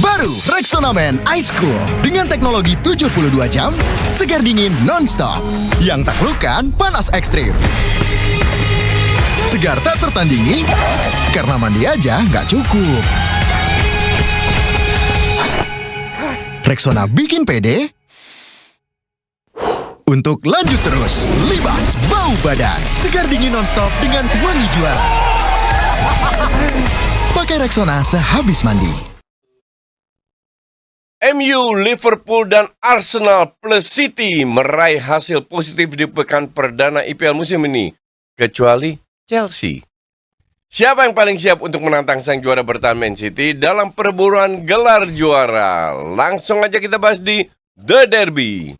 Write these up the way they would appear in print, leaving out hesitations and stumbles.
Baru Rexona Man Ice Cool dengan teknologi 72 jam, segar dingin non-stop yang taklukkan panas ekstrim. Segar tak tertandingi, karena mandi aja nggak cukup. Rexona bikin pede untuk lanjut terus, libas bau badan, segar dingin non-stop dengan wangi juara. Pakai Rexona sehabis mandi. MU, Liverpool, dan Arsenal plus City meraih hasil positif di pekan perdana IPL musim ini, kecuali Chelsea. Siapa yang paling siap untuk menantang sang juara bertahan Man City dalam perburuan gelar juara? Langsung aja kita bahas di The Derby.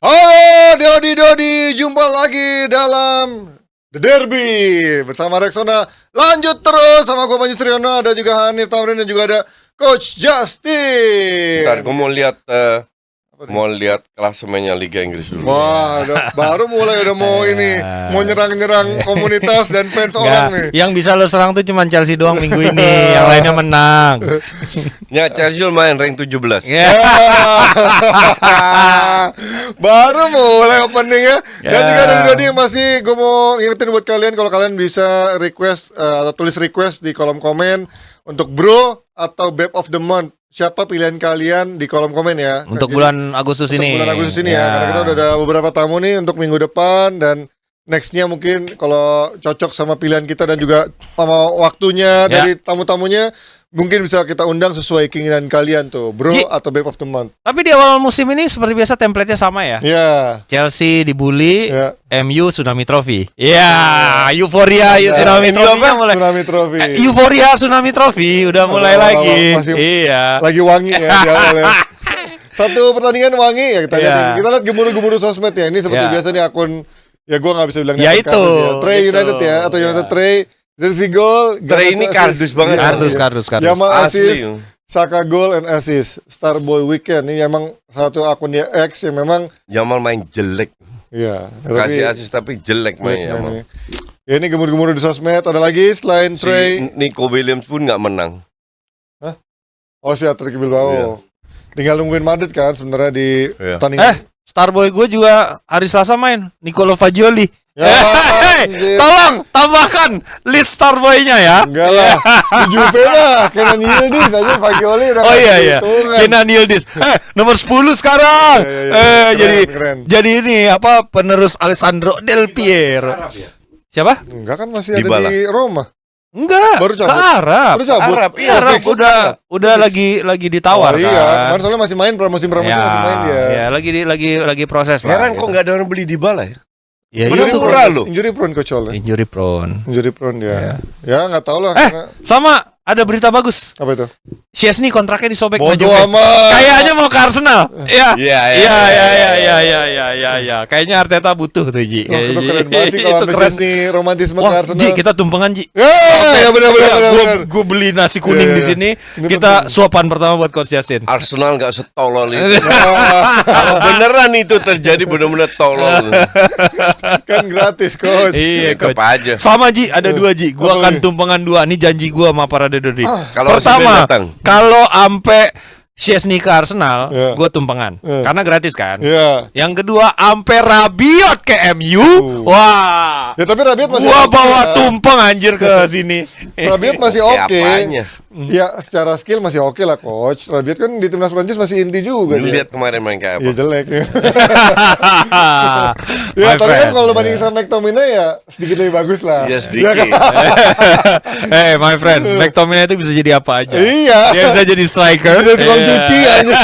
Halo Dodi, jumpa lagi dalam The Derby bersama Rexona. Lanjut terus sama gue Manjus Riono, ada juga Hanif Tamrin dan juga ada Coach Justin. Bentar, gue mau lihat klasemennya Liga Inggris dulu. Wah, baru mulai udah mau ini, mau nyerang-nyerang komunitas dan fans orang nih. Yang bisa lo serang tuh cuma Chelsea doang minggu ini, yang lainnya menang. Ya, Chelsea main rank 17. Baru mulai opening ya. Dan juga ada Dodi yang masih gue mau ingetin buat kalian, kalau kalian bisa request atau tulis request di kolom komen untuk Bro atau Babe of the Month. Siapa pilihan kalian di kolom komen ya. Untuk bulan Agustus ini. Untuk bulan Agustus ini ya. Karena kita udah ada beberapa tamu nih untuk minggu depan, dan nextnya mungkin kalau cocok sama pilihan kita dan juga sama waktunya dari tamu-tamunya, mungkin bisa kita undang sesuai keinginan kalian tuh, Bro atau Babe of the Month. Tapi di awal musim ini seperti biasa template-nya sama ya. Iya. Chelsea dibully, MU Tsunami Trophy. Euforia Tsunami Tsunami Trophy mulai. Tsunami Trophy. Euforia Tsunami Trophy udah mulai lagi. Lagi wangi ya di awal ya. Satu pertandingan wangi ya, kita lihat. Kita lihat gemuruh-gemuruh sosmed ya. Ini seperti biasa nih akun, ya gue nggak bisa bilang ya itu. Trey United ya, atau United Trey. Jersey goal, Trey ini kardus banget. Kardus. Yamal assist, Saka goal and assist. Starboy Weekend ini emang satu akun dia X yang memang Yamal main jelek. Iya, kasih assist tapi jelek main Yamal. Ya, ini gemur-gemur di sosmed. Ada lagi selain Trey, Nico Williams pun nggak menang. Hah? Oh, si Atletico Bilbao. Tinggal nungguin Madrid kan sebenarnya di pertandingan. Starboy gue juga hari Selasa main, Nicolo Fagioli. Tolong tambahkan list Starboy-nya ya. Enggak lah. Di Juve mah Kenan Yildiz aja, Fagioli udah. Oh iya. Kenan Yildiz. Nomor 10 sekarang. Keren. Jadi ini apa, penerus Alessandro Del Piero. Siapa? Enggak kan, masih ada Dybala. di Roma. Enggak, baru cabut. ke Arab. Baru cabut. Arab udah lagi ditawar kan. Iya, kemarin soalnya masih main pramusim masih main dia. Ya, lagi proses lah. Heran kok nggak ada orang beli Dybala ya? Ya itu murah loh. Injury prone Coach Ole. Injury prone dia. Ya nggak tahu lah. Sama ada berita bagus. Apa itu? Szczesny kontraknya disobek sama Bodoh Juve. amat. Kayaknya mau ke Arsenal. Iya. Iya. Kayaknya Arteta butuh tuh, Ji. Itu keren banget sih kalau Szczesny romantisme ke Arsenal. Ji, kita tumpengan, Ji. Ya benar. Gue beli nasi kuning di sini. Kita suapan pertama buat Coach Justin. Arsenal nggak setolol itu. Kalau beneran itu terjadi, bener-bener tolol. Kan gratis, Coach. Iya, Coach. Apa aja. Sama, Ji, ada 2, Ji. Gue akan tumpengan 2. Ini janji gue sama para Dodi. Kalau pertama, datang. kalau ampe Szczesny ke Arsenal, gue tumpengan. Karena gratis kan. Yang kedua, ampe Rabiot ke MU. Wah. Ya tapi Rabiot masih gua bawa tumpeng anjir ke sini. Rabiot masih oke. Apanya? Ya secara skill masih oke lah, Coach. Rabiot kan di timnas Prancis masih inti juga. Lihat kemarin main kayak apa? Ya jelek ya. Ya tapi kan kalau bandingin sama McTominay ya sedikit lebih bagus lah. Ya sedikit. Hey my friend, McTominay itu bisa jadi apa aja. Iya. Dia bisa jadi striker. Sudah tukang cuci aja.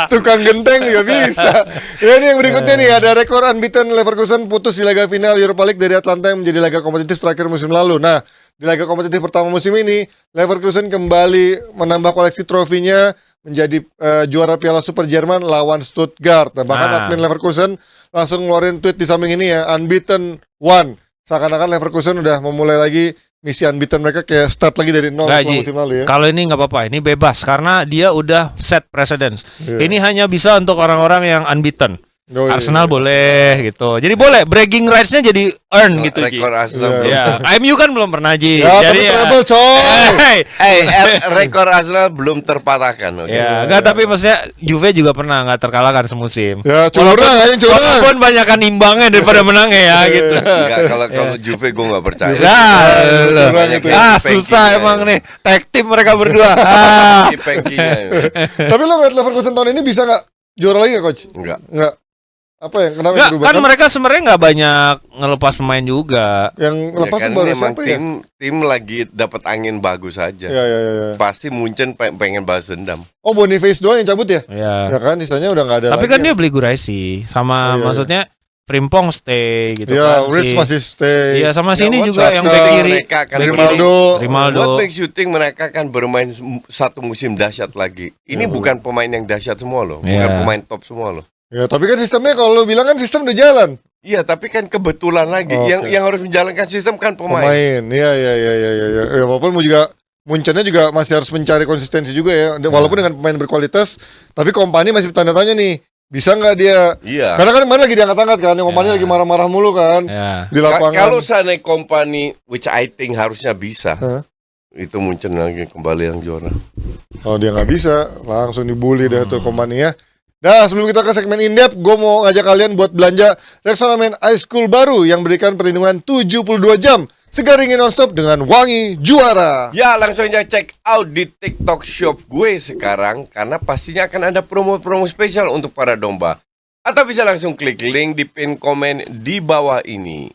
Tukang genteng juga bisa. Ya, ini yang berikutnya nih, ada rekor unbeaten Leverkusen putus di laga final Europa League dari Atlanta yang menjadi laga kompetitif terakhir musim lalu. Nah, di laga kompetitif pertama musim ini, Leverkusen kembali menambah koleksi trofinya menjadi juara Piala Super Jerman lawan Stuttgart. Nah, bahkan admin Leverkusen langsung ngeluarin tweet di samping ini ya, unbeaten one. Seakan-akan Leverkusen udah memulai lagi misi unbeaten mereka kayak start lagi dari nol Nggak, setelah Ji. musim lalu ya. Kalau ini nggak apa-apa, ini bebas karena dia udah set precedence. Iya. Ini hanya bisa untuk orang-orang yang unbeaten. Oh, iya, Arsenal iya. boleh gitu. Jadi boleh bragging rights-nya jadi earn gitu, Ji. Rekor Arsenal. Iya. Ya, MU kan belum pernah, Ji. Ya, tapi Jadi treble coy. Rekor Arsenal belum terpatahkan. Oke. Ya, enggak, tapi maksudnya Juve juga pernah nggak terkalahkan semusim. Ya, curang aja curang. Walaupun banyakan imbangnya daripada menangnya ya gitu. Enggak, kalau Juve gue nggak percaya. Nah, Banyak itu. yang susah pengkinya. emang nih tag team mereka berdua. Ah. Pengkinya. Tapi lo ngeliat Leverkusen tahun ini bisa nggak juara lagi nggak coach? Enggak. Nggak. Apa yang kenapa Nggak, berubah? kan mereka sebenarnya nggak banyak ngelepas pemain juga. Yang lepas Ya kan tuh baru memang siapa ya? tim lagi dapat angin bagus aja. Ya. Pasti Munchen pengen balas dendam. Oh, Boniface doang yang cabut ya? Ya. Ya kan, sisanya udah nggak ada Tapi lagi. kan dia beli Guraisi sama Oh, iya, maksudnya Frimpong stay gitu Ya, kan. Rich masih stay. Iya, sama Ya, sini what juga makes yang Saka, back kiri. mereka akan Rimaldo. Rimaldo. What makes you think mereka akan bermain satu musim dahsyat lagi? Ini bukan pemain yang dahsyat semua loh, bukan Ya. pemain top semua loh. Ya, tapi kan sistemnya kalau lo bilang kan sistem udah jalan. Iya, tapi kan kebetulan lagi Oke. yang harus menjalankan sistem kan pemain. Iya. Ya, walaupun mau juga Munchennya juga masih harus mencari konsistensi juga ya. Walaupun dengan pemain berkualitas, tapi Kompany masih tanda tanya nih. Bisa nggak dia? Iya. Karena kan kemarin lagi diangkat-angkat kan, yang Kompany Ya. lagi marah-marah mulu kan Ya. di lapangan. Kalau seandainya Kompany, which I think harusnya bisa, Hah? itu Munchen lagi kembali yang juara. Kalau dia nggak bisa, langsung dibully dah tuh Kompany ya. Nah, sebelum kita ke segmen in-depth, gue mau ngajak kalian buat belanja Rexona Men Ice Cool baru yang berikan perlindungan 72 jam. Segar dingin nonstop dengan wangi juara. Ya, langsung aja check out di TikTok Shop gue sekarang karena pastinya akan ada promo-promo spesial untuk para domba. Atau bisa langsung klik link di pin komen di bawah ini.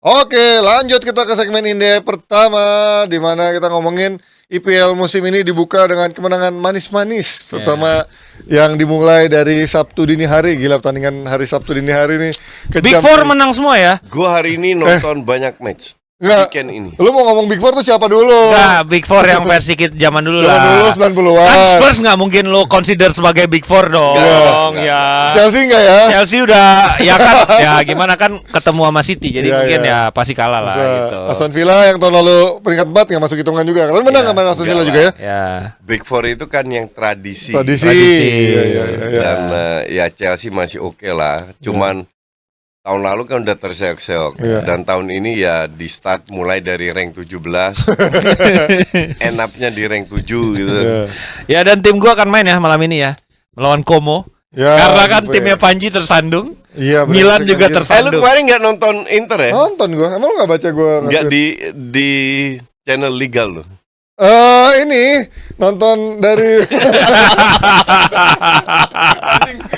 Oke, lanjut kita ke segmen in-depth pertama, di mana kita ngomongin IPL musim ini dibuka dengan kemenangan manis-manis, terutama yang dimulai dari Sabtu dini hari. Gila, pertandingan hari Sabtu dini hari nih Big kejam. Four menang semua ya. Gue hari ini nonton banyak match. Nggak, Weekend ini. lu mau ngomong Big Four tuh siapa dulu? Nah, Big Four yang versi kita zaman dulu Zaman dulu lah. 90-an. Kan Spurs nggak mungkin lo consider sebagai Big Four dong. Nggak. Ya. Chelsea enggak ya? Chelsea udah ya kan ya gimana kan ketemu sama City jadi Iya, mungkin iya. ya pasti kalah lah gitu. Aston Villa yang tahun lalu peringkat 4 nggak masuk hitungan juga. Tapi menang sama Aston Villa juga ya. Ya. Big Four itu kan yang tradisi. Tradisi. Tradisi. Iya. Dan ya Chelsea masih oke lah. Cuman tahun lalu kan udah terseok-seok. Iya. Dan tahun ini ya di start mulai dari rank 17. End up-nya di rank 7 gitu. Iya. Ya dan tim gua akan main ya malam ini ya melawan Como. Ya, Karena kan gitu timnya ya. Panji tersandung. Iya, Milan bener, juga anjir. Lu tersandung. kemarin nggak nonton Inter ya? Nonton gua. Emang lu nggak baca gua? Nggak di channel legal loh. Ini nonton dari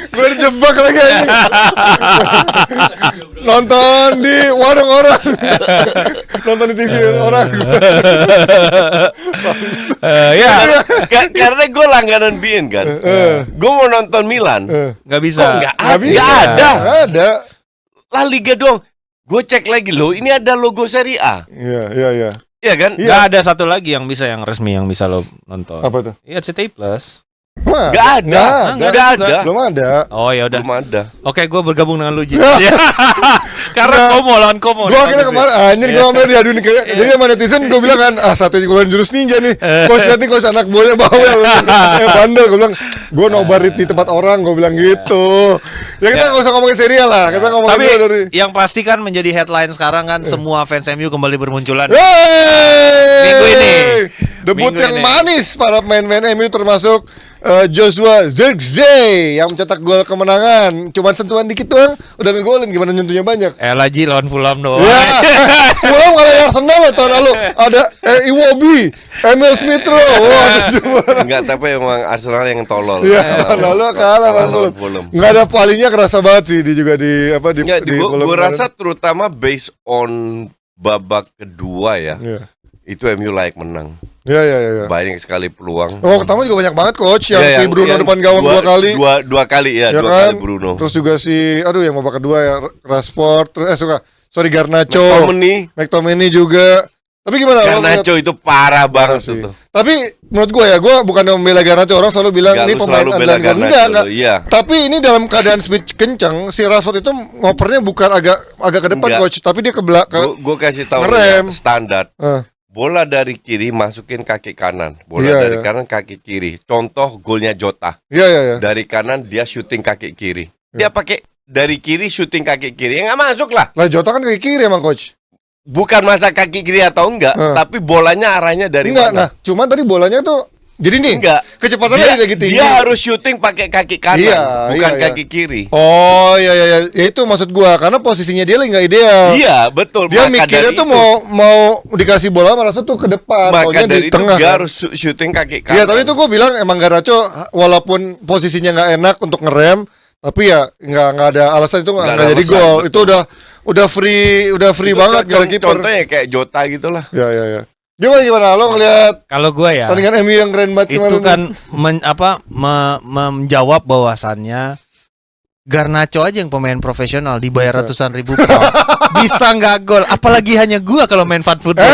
gue dijebak lagi ini. Nonton di warung orang. Nonton di TV orang. Ya Karena gue langganan BN kan. Gue mau nonton Milan. nggak bisa. Kok nggak Nggak bisa. ada? Nggak ada. La Liga doang. Gue cek lagi loh. Ini ada logo Serie A. Iya. Iya kan? Iya. Nggak ada satu lagi yang bisa yang resmi yang bisa lo nonton. Apa tuh? Iya RCTI Plus. Mah, Nggak ada. nggak Nggak ada. Belum ada. Oh ya udah. Belum ada. Oke, gue bergabung dengan lu Jin. Ya. Karena Como lawan Como. Gue akhirnya kemarin anjir gue sampai diaduin kayak jadi sama netizen gue bilang kan satu keluaran jurus ninja nih. Coach lihat nih coach anak buahnya bawel. Bandel gue bilang gue nobar di tempat orang gue bilang gitu. Ya kita nggak usah ngomongin serial lah. Kita ngomongin Tapi dulu dari yang pasti kan menjadi headline sekarang kan semua fans MU kembali bermunculan. Minggu ini. Debut Minggu yang ini. manis para pemain MU termasuk Joshua Zirkzee yang mencetak gol kemenangan. Cuman sentuhan dikit doang udah ngegolin, gimana nyentuhnya banyak. Lagi lawan Fulham doang. Ya, pulang kalau Arsenal loh tahun lalu ada Iwobi, Emil Smith Rowe. Wah, cuma. Enggak, tapi emang Arsenal yang tolol. Iya, tahun lalu kalah lawan lawan Fulham. Fulham. Nggak ada palingnya kerasa banget sih di juga di apa di Enggak, di gue Fulham rasa terutama based on babak kedua ya. kemarin. Itu MU layak menang. Iya. Banyak sekali peluang. Oh, pertama juga banyak banget coach yang Ya, si Bruno yang depan gawang dua kali. Dua kali ya, Ya dua kan? kali Bruno. Terus juga si yang babak kedua ya Rashford, Garnacho, McTominay juga. Tapi gimana? lo Garnacho ngeliat- itu parah banget sih. itu. Tapi menurut gue ya, gue bukan membela Garnacho. Orang selalu bilang Nggak, ini lu pemain selalu bela andalan gue. Garnacho Enggak. lu, iya. Tapi ini dalam keadaan speed kencang, si Rashford itu ngopernya bukan agak ke depan Nggak. coach, tapi dia ke belakang. Gue kasih tahu lu ngerem. ya, standar. bola dari kiri masukin kaki kanan, bola Iya, dari iya. kanan kaki kiri. Contoh golnya Jota. Iya. Dari kanan dia syuting kaki kiri. Dia pakai dari kiri syuting kaki kiri. Ya nggak masuk lah. Lah Jota kan kaki kiri emang coach. Bukan masa kaki kiri atau enggak, tapi bolanya arahnya dari Enggak, mana? nah cuman tadi bolanya tuh jadi nih. Enggak. Kecepatannya lagi tinggi. Dia harus syuting pakai kaki kanan, Iya, bukan iya. kaki kiri. Oh iya. Ya itu maksud gua karena posisinya dia lagi nggak ideal. Iya, betul. Dia Maka mikirnya dari tuh itu- mau dikasih bola merasa tuh ke depan, maka taunya dari di itu tengah. dia Kan? harus syuting kaki kanan. Iya, tapi itu gue bilang emang Garnacho walaupun posisinya nggak enak untuk ngerem, tapi ya nggak ada alasan itu Nggak nggak ada jadi alasan, gol. betul. Itu udah free Itu banget gara kiper. Contohnya kayak Jota gitulah. Ya. Gimana lo ngelihat Kalau gue ya, pertandingan MU yang keren banget itu kemarin? kan menjawab bahwasannya Garnacho aja yang pemain profesional dibayar ratusan ribu pound bisa nggak gol, apalagi hanya gua kalau main fun football.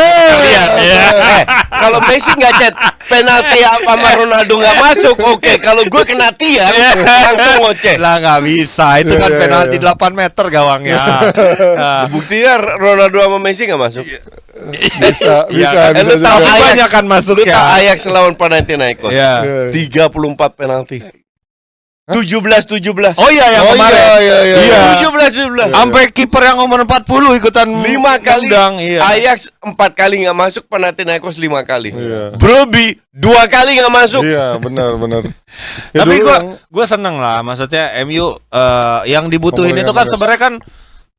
Kalau Messi nggak cet penalti apa sama Ronaldo nggak masuk, oke. Kalau gue kena tiang langsung ngoceh. Lah nggak bisa, itu kan penalti 8 meter gawangnya. Buktinya Ronaldo sama Messi nggak masuk. bisa Lu tahu juga. banyak kan masuk Lu ya. tahu Ajax lawan Panathinaikos. Iya. 34 penalti. 17. Oh iya yang Oh kemarin. iya. 17. Sampai kiper yang umur 40 ikutan 5 kali. nendang, iya. Ajax 4 kali nggak masuk, Panathinaikos 5 kali. Iya. Broby 2 kali nggak masuk. Iya, benar. Ya, Tapi dulu yang- gua seneng lah, maksudnya MU yang dibutuhin Pemulihan itu kan beres. sebenarnya kan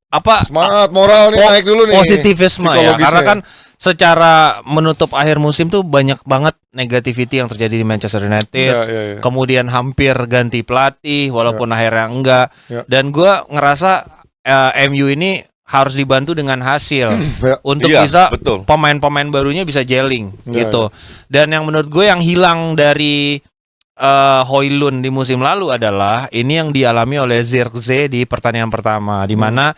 apa semangat moral nih naik dulu nih. positivisme ya, Psikologisnya. karena kan secara menutup akhir musim tuh banyak banget negativity yang terjadi di Manchester United. Iya. Kemudian hampir ganti pelatih walaupun akhirnya enggak. Ya. Dan gua ngerasa MU ini harus dibantu dengan hasil Ya. untuk Iya, bisa betul. pemain-pemain barunya bisa gelling Ya, gitu. Dan yang menurut gue yang hilang dari Højlund di musim lalu adalah ini yang dialami oleh Zirkzee di pertandingan pertama, di mana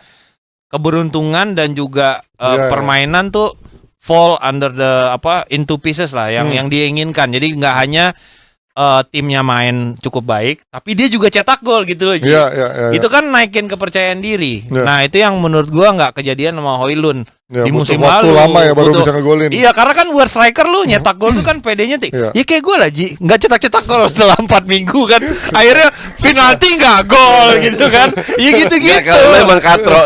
keberuntungan dan juga Ya. permainan tuh fall under the into pieces lah yang dia inginkan. Jadi nggak hanya timnya main cukup baik, tapi dia juga cetak gol gitu loh. Ji. Iya. Itu kan naikin kepercayaan diri. Ya. Nah itu yang menurut gua nggak kejadian sama Højlund Ya, di butuh musim waktu lalu. lama ya baru Butuh- bisa ngegolin. Iya karena kan buat striker lu nyetak gol tuh kan PD-nya Iya. ya kayak gue lah Ji, nggak cetak gol setelah 4 minggu kan. Akhirnya penalti nggak gol gitu kan. Iya gitu-gitu. Ya, kalau lu emang katro.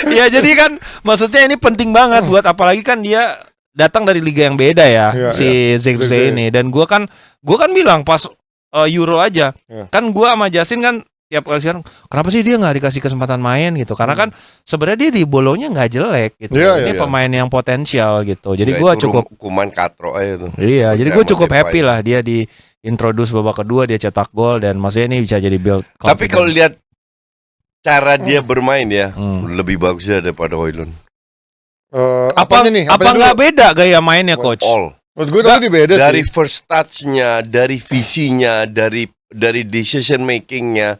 Iya jadi kan maksudnya ini penting banget buat apalagi kan dia datang dari liga yang beda ya, Iya, si Zirkzee ini. Dan gua kan bilang pas Euro aja. Iya. Kan gua sama Jasin kan tiap kali siaran, kenapa sih dia nggak dikasih kesempatan main gitu? Karena kan sebenarnya dia di bolonya nggak jelek gitu. Iya, Dia iya. pemain yang potensial gitu. Jadi Ya, gua itu cukup hukuman katro aja tuh. iya, jadi gue Sama cukup Depay. happy lah dia di introduce babak kedua dia cetak gol dan maksudnya ini bisa jadi build Tapi kalau confidence. lihat cara dia bermain ya, Hmm. lebih bagus ya daripada Højlund. apa nih? apa nggak beda gaya mainnya coach? All. Menurut gue tadi beda Dari sih. first touch-nya, dari visinya, dari decision making-nya,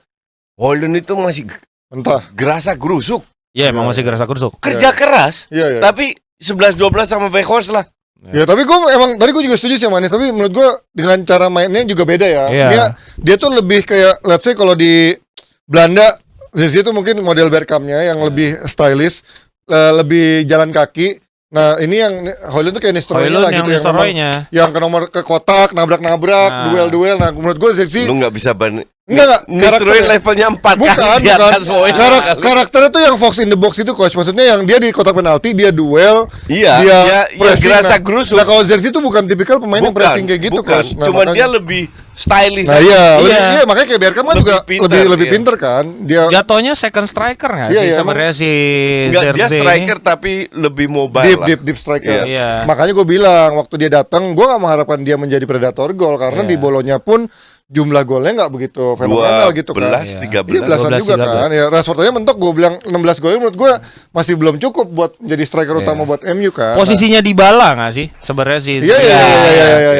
Højlund itu masih Entah. gerasa gerusuk. Ya emang masih gerasa gerusuk. Kerja keras, Iya. tapi 11-12 sama Weghorst lah. Ya tapi gue emang tadi gue juga setuju sih sama Manis, tapi menurut gue dengan cara mainnya juga beda ya. Iya. Dia tuh lebih kayak let's say kalau di Belanda Zirkzee itu mungkin model Bergkampnya yang lebih stylish, lebih jalan kaki. Nah ini yang Højlund tuh kayak Nistelrooy Højlund lah yang gitu Nistelrooy-nya. yang ke nomor ke kotak, nabrak-nabrak, Nah. duel-duel. Nah menurut gue Zirkzee Lu nggak bisa enggak Nistelrooy levelnya 4 bukan, kali di atas Højlund. karakternya tuh yang fox in the box itu coach. Maksudnya yang dia di kotak penalti dia duel, Iya, dia dia pressing. gerasa Nah, gerusuk. nah kalau Zirkzee itu bukan tipikal pemain yang pressing kayak gitu bukan. coach. Nah, Cuman makanya- dia lebih stylish. Nah aja. iya, Iya. iya makanya kayak Bergkamp kan Lebih juga pintar, lebih iya. pintar kan. Dia Jatuhnya second striker nggak Iya, sih iya, sebenarnya si Enggak, dia Zirkzee ini? striker tapi lebih mobile lah. deep striker. Iya. Makanya gue bilang waktu dia datang, gue gak mengharapkan dia menjadi predator gol karena Iya. di bolonya pun jumlah golnya nggak begitu fenomenal gitu kan. 12, Iya 13. belasan 12, juga 13. kan. Ya Rashford aja mentok gue bilang 16 gol menurut gue masih belum cukup buat menjadi striker Iya. utama buat MU kan. Posisinya Dybala nggak sih sebenarnya si Iya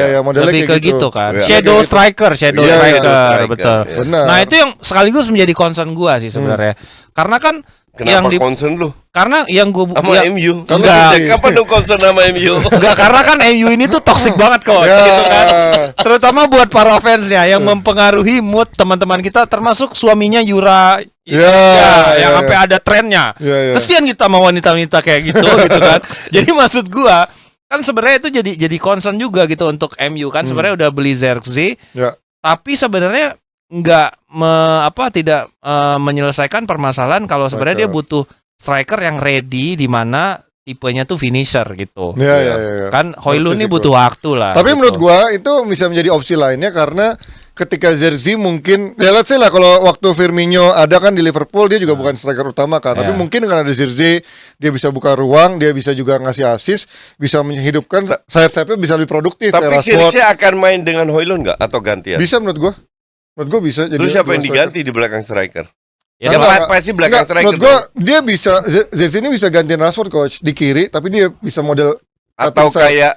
iya modelnya lebih kayak ke gitu kan. Iya. Shadow Kayak gitu. striker, Iya, striker, iya. betul. Iya. Benar. Nah, itu yang sekaligus menjadi concern gua sih sebenarnya. Karena kan yang Kenapa concern lu karena yang gua sama MU? Kamu Enggak. sejak kapan lu concern sama MU? Enggak, karena kan MU ini tuh toxic banget kok Ya. gitu kan. Terutama buat para fansnya yang mempengaruhi mood teman-teman kita termasuk suaminya Yura Ya, yang ya, sampai ada trennya. Ya, ya. Kesian kita sama wanita-wanita kayak gitu gitu kan. Jadi maksud gua kan sebenarnya itu jadi concern juga gitu untuk MU kan sebenarnya udah beli Zirkzee, Ya. tapi sebenarnya tidak menyelesaikan permasalahan kalau sebenarnya dia butuh striker yang ready di mana tipenya tuh finisher gitu. Ya. Kan Højlund ini Ngerti sih, butuh waktu lah. Tapi gitu. menurut gua itu bisa menjadi opsi lainnya karena ketika Zirkzee mungkin ya let's say lah kalau waktu Firmino ada kan di Liverpool dia juga bukan striker utama kan, tapi Ya. mungkin dengan ada Zirkzee dia bisa buka ruang, dia bisa juga ngasih assist, bisa menghidupkan sayap-sayapnya bisa lebih produktif. Tapi kayak Rashford. Zirkzee akan main dengan Højlund nggak atau gantian? Bisa menurut gua bisa. Jadi Terus siapa yang dua diganti di belakang striker? Ya, Ya, Enggak, pasti belakang Enggak, striker. menurut gua dia bisa Zirkzee ini bisa gantiin Rashford coach di kiri, tapi dia bisa model Atau sayap.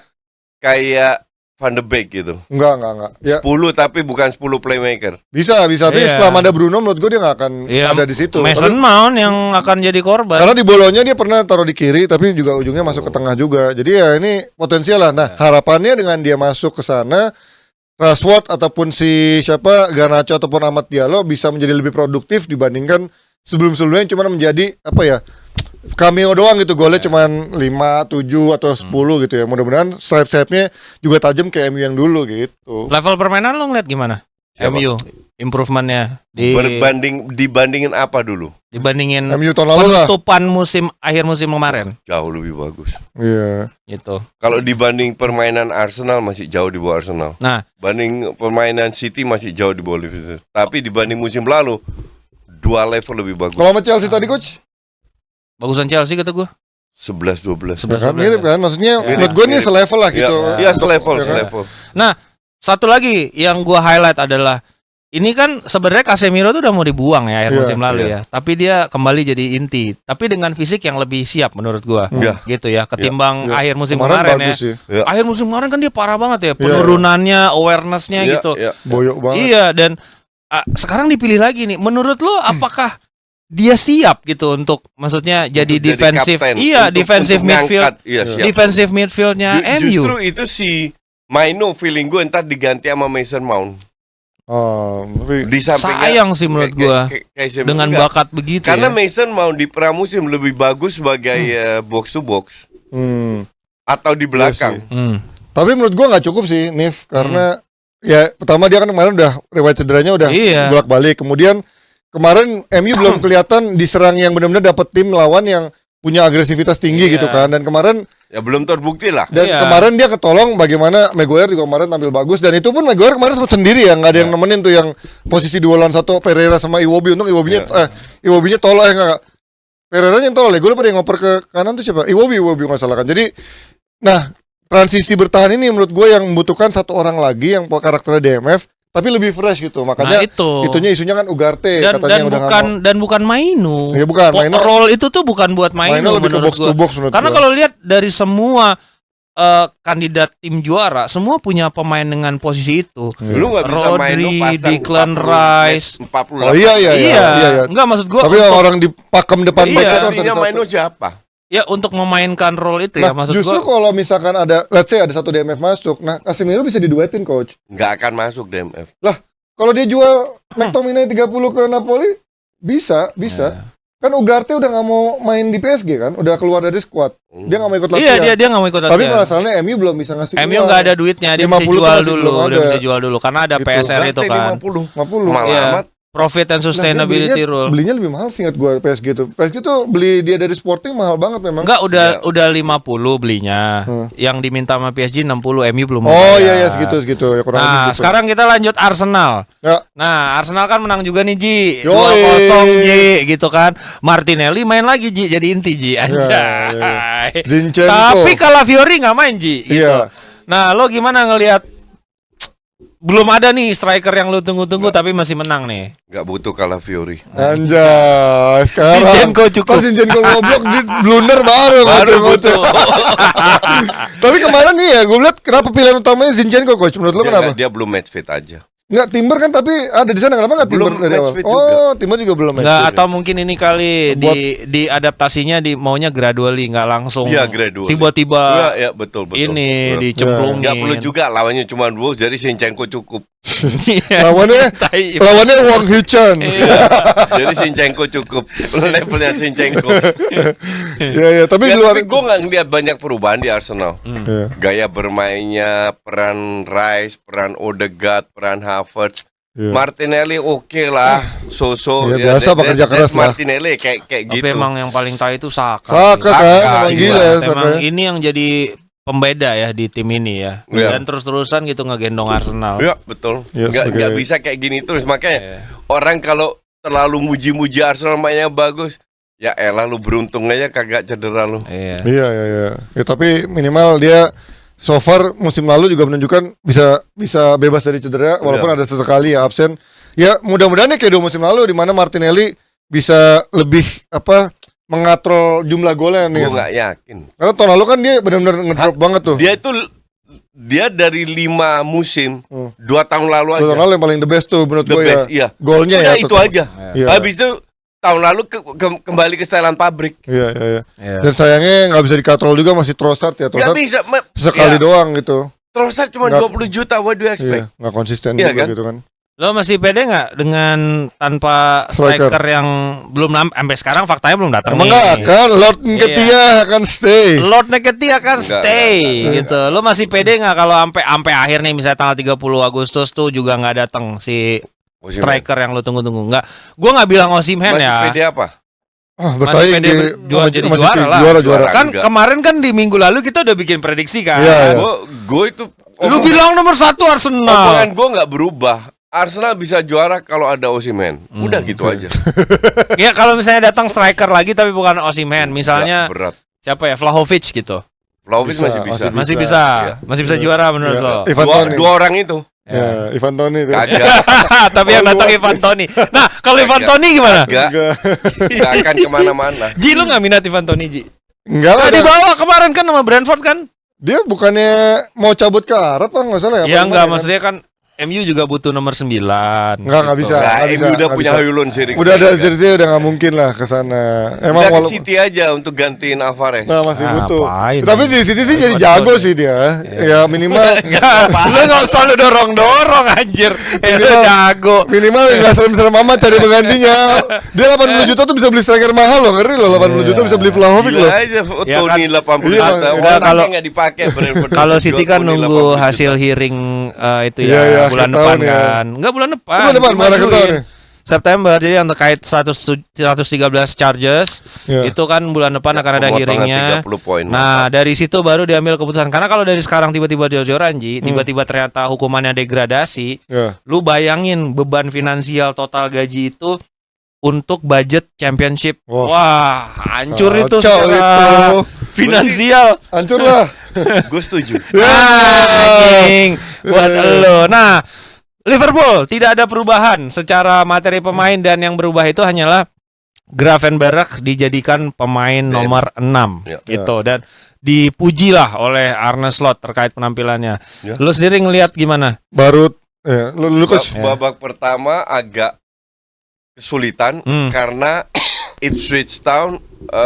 kayak Van de Beek gitu. Enggak. Ya 10 tapi bukan 10 playmaker. bisa. Tapi Iya. selama ada Bruno menurut gua dia nggak akan Iya, ada di situ. Mason Tapi- Mount yang akan jadi korban. Karena di Bolonya dia pernah taruh di kiri, tapi juga ujungnya masuk ke tengah juga. Jadi ya ini potensial lah. Nah harapannya dengan dia masuk ke sana, Rashford ataupun si siapa Garnacho ataupun Amad Diallo bisa menjadi lebih produktif dibandingkan sebelum-sebelumnya yang cuma menjadi apa ya cameo doang gitu, golnya cuman 5, 7 atau 10 gitu ya. Mudah-mudahan sayap-sayapnya juga tajam kayak MU yang dulu gitu. Level permainan lo ngeliat gimana? Siapa? MU improvementnya Dibandingin apa dulu? dibandingin MU tahun lalu lah. penutupan akhir musim kemarin Jauh lebih bagus. Iya. gitu. Kalau dibanding permainan Arsenal masih jauh di bawah Arsenal. Nah, Banding permainan City masih jauh di bawah Liverpool. Tapi dibanding musim lalu 2 level lebih bagus. Kalau sama Chelsea tadi coach, bagusan Chelsea kata gua. 11-12. ya kan mirip kan? Maksudnya Mirip, menurut gue ini mirip. selevel lah gitu. Iya, selevel, Ya kan? selevel. Nah, satu lagi yang gua highlight adalah ini kan sebenarnya Casemiro tuh udah mau dibuang ya akhir Iya, musim lalu iya. ya. Tapi dia kembali jadi inti. Tapi dengan fisik yang lebih siap menurut gua. Iya. Gitu ya, ketimbang Iya. akhir musim Kemarin kemarin ya. bagus sih. Akhir musim kemarin kan dia parah banget ya, Iya. penurunannya, awareness-nya Iya, gitu. iya. Boyok banget. Iya, dan sekarang dipilih lagi nih. Menurut lo apakah dia siap gitu untuk maksudnya jadi Untuk defensif? kapten, Iya, untuk defensive midfield. ngangkat. Iya, siap. Defensive midfieldnya MU. Justru itu si Maino feeling gue ntar diganti sama Mason Mount. Oh, tapi Di sampingnya Sayang sih menurut gua dengan enggak. bakat begitu Karena ya. Mason Mount di pramusim lebih bagus sebagai box to box atau di belakang. Tapi menurut gua nggak cukup sih, Nif, karena ya pertama dia kan kemarin udah riwayat cederanya udah Iya. bolak-balik. Kemudian kemarin MU belum kelihatan diserang yang benar-benar dapat tim lawan yang punya agresivitas tinggi Iya. gitu kan. Dan kemarin Belum terbukti lah. Iya. kemarin dia ketolong bagaimana Maguire juga kemarin tampil bagus, dan itu pun Maguire kemarin sempat sendiri ya, nggak ada yang nemenin tuh yang posisi 2 lawan 1 Pereira sama Iwobi. Untung Iwobinya tolong enggak. Pereira yang tolong ya. Gue lupa dia ngoper ke kanan tuh siapa? Iwobi nggak salah kan. Jadi nah, transisi bertahan ini menurut gue yang membutuhkan satu orang lagi yang karakternya DMF tapi lebih fresh gitu. Makanya Nah, itu. isunya kan Ugarte Dan katanya udah nggak mau. bukan Mainu. Iya, bukan. Mainu- Role itu tuh bukan buat Mainu Mainnya lebih ke menurut box gua. to box menurut Karena gua. kalau lihat dari semua kandidat tim juara, semua punya pemain dengan posisi itu. Dulu nggak bisa main Rodri, pasang Declan 40, Rice. 48. Oh iya. Enggak maksud gua Tapi orang di pakem depan Iya. mereka tuh harus Artinya ada Maino satu. siapa? ya untuk memainkan role itu ya Nah, maksud justru gua. kalau misalkan ada, let's say ada satu DMF masuk, nah Casemiro bisa diduetin coach. Nggak akan masuk DMF. Kalau dia jual McTominay 30 ke Napoli, bisa. Kan Ugarte udah nggak mau main di PSG kan, udah keluar dari squad. Dia nggak mau ikut Iya, latihan. dia nggak mau ikut Tapi latihan. masalahnya MU belum bisa ngasih MU uang. nggak ada duitnya, dia 50 mesti tuh jual masih dulu, belum dia ada. mesti jual dulu karena ada Gitu. PSR itu kan. 50. 50. Mahal Iya. amat. Profit and sustainability rule. Belinya lebih mahal seingat gua PSG tuh. PSG tuh beli dia dari Sporting mahal banget memang. Enggak, Iya. udah 50 belinya. Yang diminta sama PSG 60, MU belum Oh bayar. iya segitu ya kurang lebih Nah, gitu. sekarang kita lanjut Arsenal. Ya. Nah, Arsenal kan menang juga nih Ji. Yoi. 2-0 Ji, gitu kan. Martinelli main lagi Ji, jadi inti Ji. Anjay. iya. Zinchenko. Tapi Calafiori nggak main Ji. Gitu. Iya. Nah, lo gimana ngelihat? Belum ada nih striker yang lo tunggu-tunggu tapi masih menang nih. Nggak butuh Calafiori. Anjay, sekarang Zinchenko cukup. Pas Zinchenko goblok di blunder baru butuh. Tapi kemarin nih ya, gue lihat kenapa pilihan utamanya Zinchenko coach? Menurut lo kenapa? Dia belum match fit aja. Enggak, Timber kan tapi ada di sana, kenapa enggak Timber Belum dari match awal? fit Oh, Timber juga belum match Nggak, fit. atau mungkin ini kali Buat- di adaptasinya di maunya gradually, nggak langsung. Iya, gradually. Tiba-tiba Iya, betul. ini Betul. dicemplungin. Nggak perlu juga lawannya cuma 2, jadi Zinchenko cukup. Iya. Lawannya Tai. lawannya Wang Hee-chan. Iya. Jadi Zinchenko cukup levelnya Zinchenko. Iya, tapi di Ya, luar tapi gue nggak ngeliat banyak perubahan di Arsenal. Iya. Gaya bermainnya, peran Rice, peran Odegaard, peran Havertz. Iya. Martinelli oke lah, so-so. Ya, biasa pekerja keras lah. Martinelli kayak Tapi gitu. emang yang paling tai itu Saka. Saka kan, emang Saka. gila Emang Saka. ini yang jadi pembeda ya di tim ini ya. Iya. Dan terus-terusan gitu ngegendong Arsenal. Ya betul. Ya, Nggak sebagai- bisa kayak gini terus, makanya Iya. orang kalau terlalu muji-muji Arsenal mainnya bagus, ya elah lu beruntung aja kagak cedera lu. Iya. Iya. Ya, tapi minimal dia so far musim lalu juga menunjukkan bisa bebas dari cedera walaupun ada sesekali ya absen. Ya mudah-mudahan kayak 2 musim lalu di mana Martinelli bisa lebih mengatrol jumlah golnya nih. Gue nggak yakin. Karena tahun lalu kan dia benar-benar ngedrop banget tuh. Dia dari 5 musim, Hmm. 2 tahun lalu aja. Tahun lalu yang paling the best tuh menurut The gue best, ya. iya. Golnya Udah ya. itu tetap. aja. Iya. Habis itu tahun lalu kembali ke stylean pabrik. Iya. Iya. Dan sayangnya nggak bisa dikatrol juga masih Trossard ya. Gak Trossard bisa. sekali doang gitu. Trossard cuma Nggak- 20 juta, what do you expect? Iya, nggak konsisten Iya juga kan? gitu kan. Lo masih pede nggak dengan tanpa Striker. striker yang belum sampai sekarang faktanya belum datang Emang nih. nggak kan Lord Iya. Nketiah akan stay. Lord Nketiah akan Enggak, stay enggak. gitu. Lo masih pede nggak kalau sampai akhir nih misalnya tanggal 30 Agustus tuh juga nggak datang si Osimhen. striker yang lo tunggu-tunggu? Nggak. Gua nggak bilang Osimhen Masih ya. pede apa? Bersaing pede jadi masih juara lah. juara. Juara. Kan Enggak. kemarin kan di minggu lalu kita udah bikin prediksi kan. Iya, iya. Gue itu Lu bilang nomor 1 omongan Arsenal. gue nggak berubah. Arsenal bisa juara kalau ada Osimhen. Udah gitu aja. Ya kalau misalnya datang striker lagi tapi bukan Osimhen, misalnya Nggak berat. siapa ya? Vlahovic gitu. Vlahovic Bisa, masih bisa. masih Masih bisa juara menurut lo. Ivan Dua, Toney. dua orang itu. Ya, Ivan Toney itu. Kagak. Tapi yang datang Ivan Toney. Nah, kalau Ivan Kagak. Toney gimana? Kagak. Nggak akan kemana-mana. Ji, lu nggak minat Ivan Toney, Ji? Enggak lah. Nah, dibawa kemarin kan sama Brentford kan? Dia bukannya mau cabut ke Arab apa nggak salah ya? Ya Apa enggak, kemarin, maksudnya kan MU juga butuh nomor 9. Nggak bisa. Nggak, bisa, MU udah nggak punya bisa. Højlund sih. Udah ada jersey udah nggak mungkin lah ke sana. Emang Udah ke walaupun City aja untuk gantiin Alvarez. nah, masih butuh. Ngapain? Tapi di City sih jadi jago sih dia. Ya minimal Lu nggak usah lu dorong-dorong anjir. Lu jago. minimal nggak serem-serem amat cari penggantinya. Dia 80 juta tuh bisa beli striker mahal loh, ngeri loh 80 juta bisa beli Vlahovic Gila loh. aja Ya Tony kan? 80 Iya, juta. Bang. Orang Kalau- nggak dipakai. Brentford Kalau jual City kan Tony nunggu 80 juta. hasil hearing itu Iya, ya iya, bulan akhir depan tahun ya. kan. Enggak bulan depan. Bulan depan, bulan akhir dimajuin. tahun ya. September, jadi yang terkait 113 charges Iya. itu kan bulan depan akan ada Pemotongan hearingnya. 30 poin. Nah dari situ baru diambil keputusan. Karena kalau dari sekarang tiba-tiba jor-joran Ji, tiba-tiba ternyata hukumannya degradasi, Ya. lu bayangin beban finansial total gaji itu untuk budget championship. Wah. Wah, hancur itu Kacau secara itu. finansial. Hancur lah. Gue setuju. Ya. Anjing buat lo. Nah, Liverpool tidak ada perubahan secara materi pemain dan yang berubah itu hanyalah Gravenberch dijadikan pemain nomor 6 Ya. gitu dan dipujilah oleh Arne Slot terkait penampilannya. Ya. Lu sendiri ngelihat gimana? Baru ya, lu coach. Babak pertama agak kesulitan karena Ipswich Town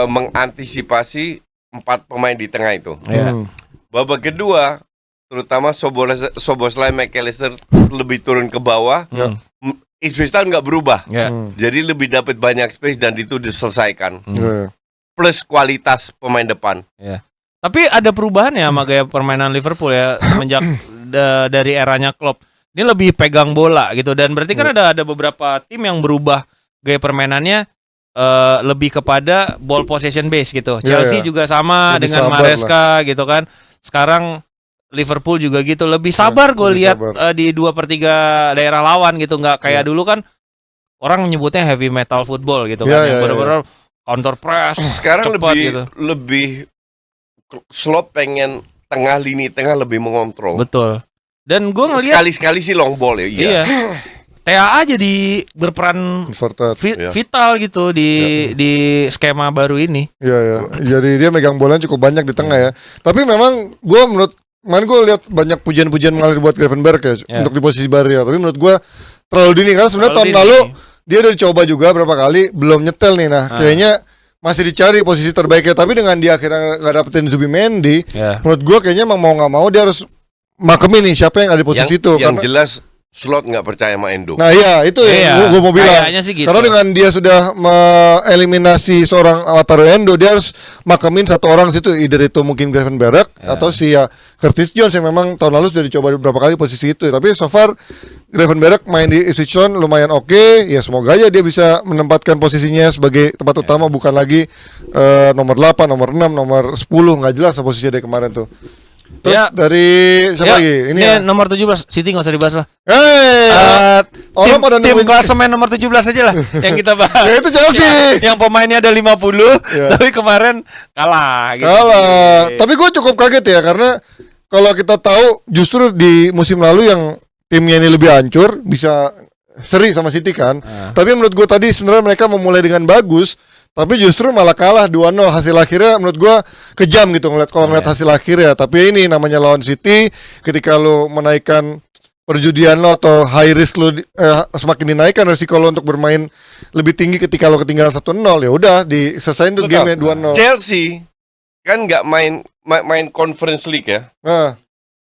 mengantisipasi 4 pemain di tengah itu. Ya. Babak kedua terutama Soboslai McAllister lebih turun ke bawah. Hmm. Ipswich Town nggak berubah. Ya. Jadi lebih dapat banyak space dan itu diselesaikan. Ya. Plus kualitas pemain depan. Tapi ada perubahan ya sama gaya permainan Liverpool ya semenjak dari eranya Klopp. Ini lebih pegang bola gitu dan berarti kan ada beberapa tim yang berubah gaya permainannya lebih kepada ball possession base gitu. Iya, Chelsea iya. juga sama Lebih dengan sabar Maresca gitu kan. Sekarang Liverpool juga gitu lebih sabar gue lebih lihat sabar. di 2/3 daerah lawan gitu nggak kayak Iya. dulu kan orang menyebutnya heavy metal football gitu Iya, kan iya, yang iya. benar-benar counter press Sekarang cepat lebih gitu. lebih Slot pengen tengah lini tengah lebih mengontrol. Betul. Dan gue ngeliat Sekali-sekali sih long ball ya. Iya. iya. TAA jadi berperan Inverted. Iya. vital gitu di skema baru ini. Iya ya. Jadi dia megang bolanya cukup banyak di tengah ya. Tapi memang gue menurut kemarin gue lihat banyak pujian-pujian mengalir buat Gravenberch ya untuk di posisi Barrier. Tapi menurut gue terlalu dini karena sebenarnya tahun lalu dia udah dicoba juga berapa kali belum nyetel nih. Nah, kayaknya masih dicari posisi terbaiknya. Tapi dengan dia akhirnya nggak dapetin Zubimendi, menurut gue kayaknya emang mau nggak mau dia harus makemin nih siapa yang ada di posisi itu. Yang jelas Slot nggak percaya sama Endo. Nah iya itu yang gue mau bilang. Sih gitu. Karena dengan dia sudah mengeliminasi seorang Wataru Endo, dia harus makemin satu orang situ. Either itu mungkin Gravenberch atau si Curtis Jones yang memang tahun lalu sudah dicoba beberapa kali posisi itu. Tapi so far Gravenberch main di Ipswich Town lumayan oke. Ya semoga aja dia bisa menempatkan posisinya sebagai tempat utama, bukan lagi nomor 8, nomor 6, nomor 10. Nggak jelas posisinya dari kemarin tuh. Terus dari siapa lagi? Ini nomor 17, City nggak usah dibahas lah. Orang pada tim klasemen nomor 17 aja lah yang kita bahas. Ya itu Chelsea. Yang pemainnya ada 50, tapi kemarin kalah gitu. Kalah. Tapi gue cukup kaget ya, karena kalau kita tahu justru di musim lalu yang timnya ini lebih hancur, bisa seri sama City kan. Tapi menurut gue tadi sebenarnya mereka memulai dengan bagus, tapi justru malah kalah 2-0. Hasil akhirnya menurut gue kejam gitu ngeliat hasil akhirnya. Tapi ini namanya lawan City, ketika lo menaikkan perjudian lo atau high risk lo semakin dinaikkan resiko lo untuk bermain lebih tinggi ketika lo ketinggalan 1-0, ya udah diselesain tuh game 2-0. Chelsea kan nggak main Conference League ya.